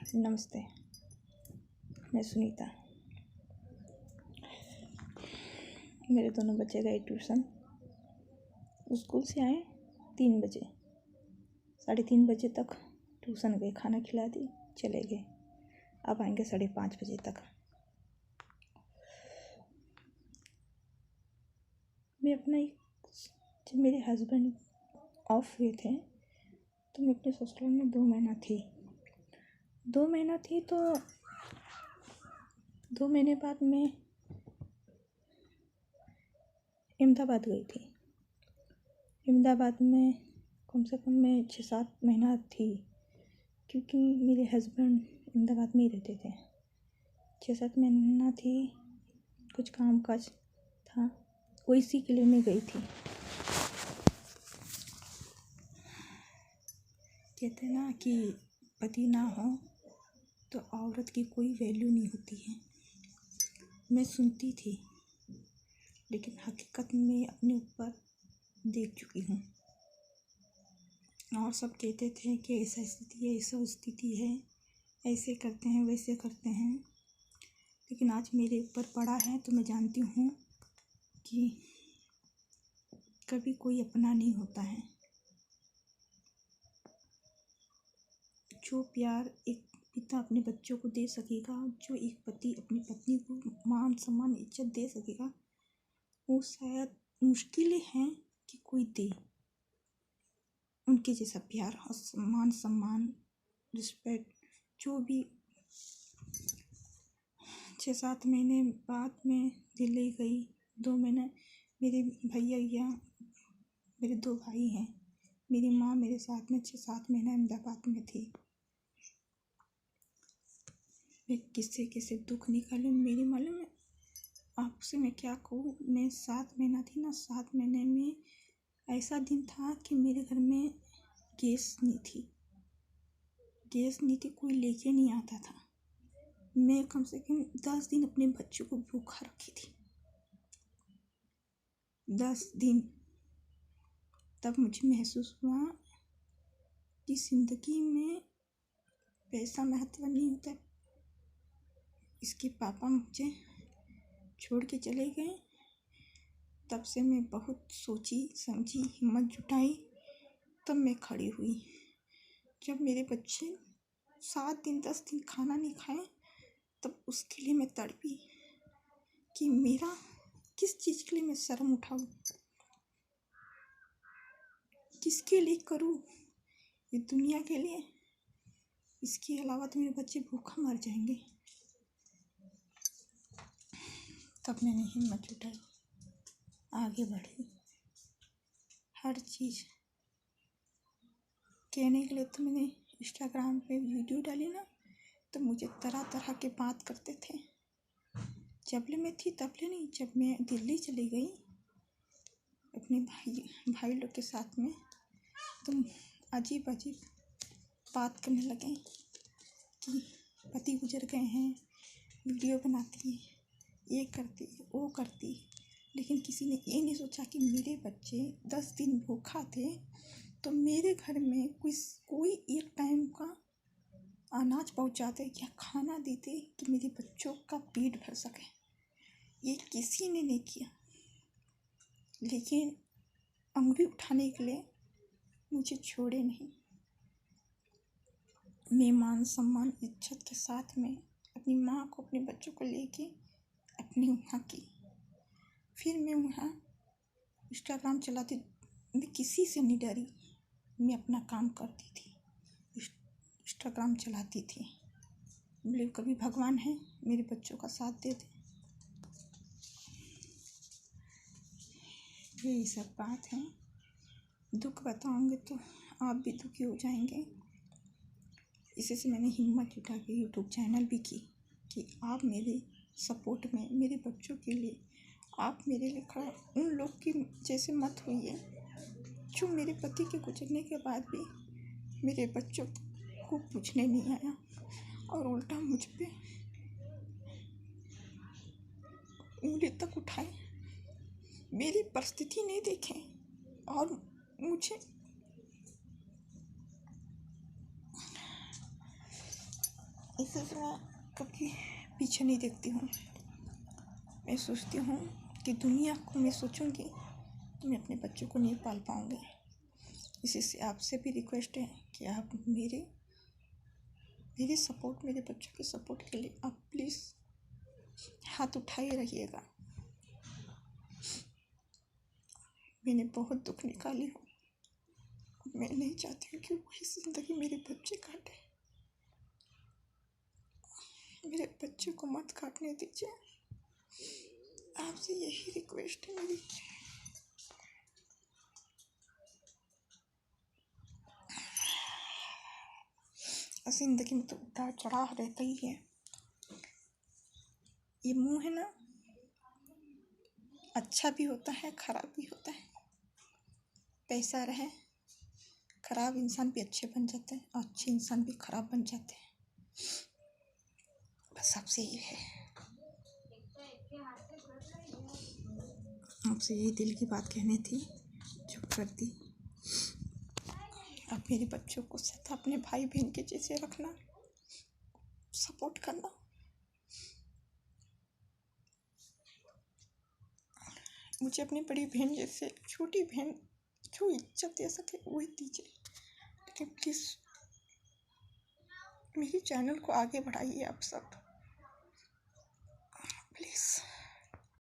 नमस्ते। मैं सुनीता। मेरे दोनों बच्चे गए ट्यूशन। स्कूल से आए 3 बजे, 3:30 बजे तक ट्यूशन गए, खाना खिला दी, चले गए। अब आएंगे 5:30 बजे तक। मैं अपना जब मेरे हस्बैंड ऑफ हुए थे तो मैं अपने ससुराल में 2 महीना थी। 2 महीना थी तो 2 महीने बाद मैं अहमदाबाद गई थी। अहमदाबाद में कम से कम मैं 6-7 महीना थी, क्योंकि मेरे हस्बैंड अहमदाबाद में ही रहते थे। 6-7 महीना थी, कुछ काम काज था, वो इसी के लिए मैं गई थी। कहते ना कि पति ना हो तो औरत की कोई वैल्यू नहीं होती है। मैं सुनती थी, लेकिन हकीकत में अपने ऊपर देख चुकी हूँ। और सब कहते थे कि ऐसा स्थिति है, ऐसा स्थिति है, ऐसे करते हैं, वैसे करते हैं। लेकिन आज मेरे ऊपर पड़ा है तो मैं जानती हूँ कि कभी कोई अपना नहीं होता है। जो प्यार एक पिता अपने बच्चों को दे सकेगा, जो एक पति अपनी पत्नी को मान सम्मान इज्जत दे सकेगा, वो शायद मुश्किलें हैं कि कोई दे। उनके जैसा प्यार और सम्मान रिस्पेक्ट जो भी। 6-7 महीने बाद मैं दिल्ली गई। 2 महीने मेरे भैया मेरे 2 भाई हैं, मेरी माँ मेरे साथ में 6-7 महीने अहमदाबाद में थी। मैं किससे दुख निकालूं, मेरी मालूम है आपसे मैं क्या कहूँ। मैं 7 महीना थी ना, 7 महीने में ऐसा दिन था कि मेरे घर में गैस नहीं थी, कोई लेके नहीं आता था। मैं कम से कम 10 दिन अपने बच्चों को भूखा रखी थी, 10 दिन। तब मुझे महसूस हुआ कि ज़िंदगी में पैसा महत्व नहीं होता। इसके पापा मुझे छोड़ के चले गए। तब से मैं बहुत सोची समझी, हिम्मत जुटाई, तब मैं खड़ी हुई। जब मेरे बच्चे 7 दिन 10 दिन खाना नहीं खाए, तब उसके लिए मैं तड़पी कि मेरा किस चीज़ के लिए मैं शर्म उठाऊं, किसके लिए करूं, ये दुनिया के लिए। इसके अलावा तो मेरे बच्चे भूखा मर जाएंगे। तब मैंने हिम्मत जुटाई, आगे बढ़ी। हर चीज़ कहने के लिए तो मैंने इंस्टाग्राम पे वीडियो डाली ना, तो मुझे तरह तरह के बात करते थे। जबले मैं थी तबले नहीं, जब मैं दिल्ली चली गई अपने भाई लोग के साथ में, तो अजीब बात करने लगे कि पति गुजर गए हैं, वीडियो बनाती, ये करती वो करती। लेकिन किसी ने ये नहीं सोचा कि मेरे बच्चे 10 दिन भूखा थे, तो मेरे घर में कोई एक टाइम का अनाज पहुंचाते या खाना देते कि मेरे बच्चों का पेट भर सके। ये किसी ने नहीं किया। लेकिन अंगुली उठाने के लिए मुझे छोड़े नहीं। मैं मान सम्मान इज्जत के साथ में अपनी माँ को, अपने बच्चों को लेके अपने वहाँ की। फिर मैं वहाँ इंस्टाग्राम चलाती, मैं किसी से नहीं डरी। मैं अपना काम करती थी, इंस्टाग्राम चलाती थी। बोले कभी भगवान है मेरे बच्चों का साथ दे दे। यही सब बात है। दुख बताऊंगे तो आप भी दुखी हो जाएंगे। इसी से मैंने हिम्मत जुटा के यूट्यूब चैनल भी की कि आप मेरे सपोर्ट में, मेरे बच्चों के लिए आप मेरे लिए खड़ा। उन लोग की जैसे मत होइए जो मेरे पति के गुजरने के बाद भी मेरे बच्चों को पूछने नहीं आया और उल्टा मुझ पे उंगली तक उठाए, मेरी परिस्थिति नहीं देखे और मुझे इसलिए मैं कभी पीछे नहीं देखती हूँ। मैं सोचती हूँ कि दुनिया को मैं सोचूंगी तो मैं अपने बच्चों को नहीं पाल पाऊँगी। इसी से आपसे भी रिक्वेस्ट है कि आप मेरी सपोर्ट, मेरे बच्चों के सपोर्ट के लिए आप प्लीज़ हाथ उठाए रहिएगा। मैंने बहुत दुख निकाली हूँ। मैं नहीं चाहती हूँ कि वही ज़िंदगी मेरे बच्चे काटे। मेरे बच्चे को मत काटने दीजिए। आपसे यही रिक्वेस्ट है मेरी। ज़िंदगी में तो उतार चढ़ाव रहता ही है। ये मुंह है ना, अच्छा भी होता है, खराब भी होता है। पैसा रहे, खराब इंसान भी अच्छे बन जाते हैं, अच्छे इंसान भी खराब बन जाते हैं। बस आपसे ये है, आपसे यही दिल की बात कहनी थी, चुप कर दी। आप मेरे बच्चों को सदा अपने भाई बहन के जैसे रखना, सपोर्ट करना। मुझे अपनी बड़ी बहन जैसे, छोटी बहन जो इज्जत दे सके वही दीजिए, लेकिन प्लीज़ मेरे चैनल को आगे बढ़ाइए आप सब।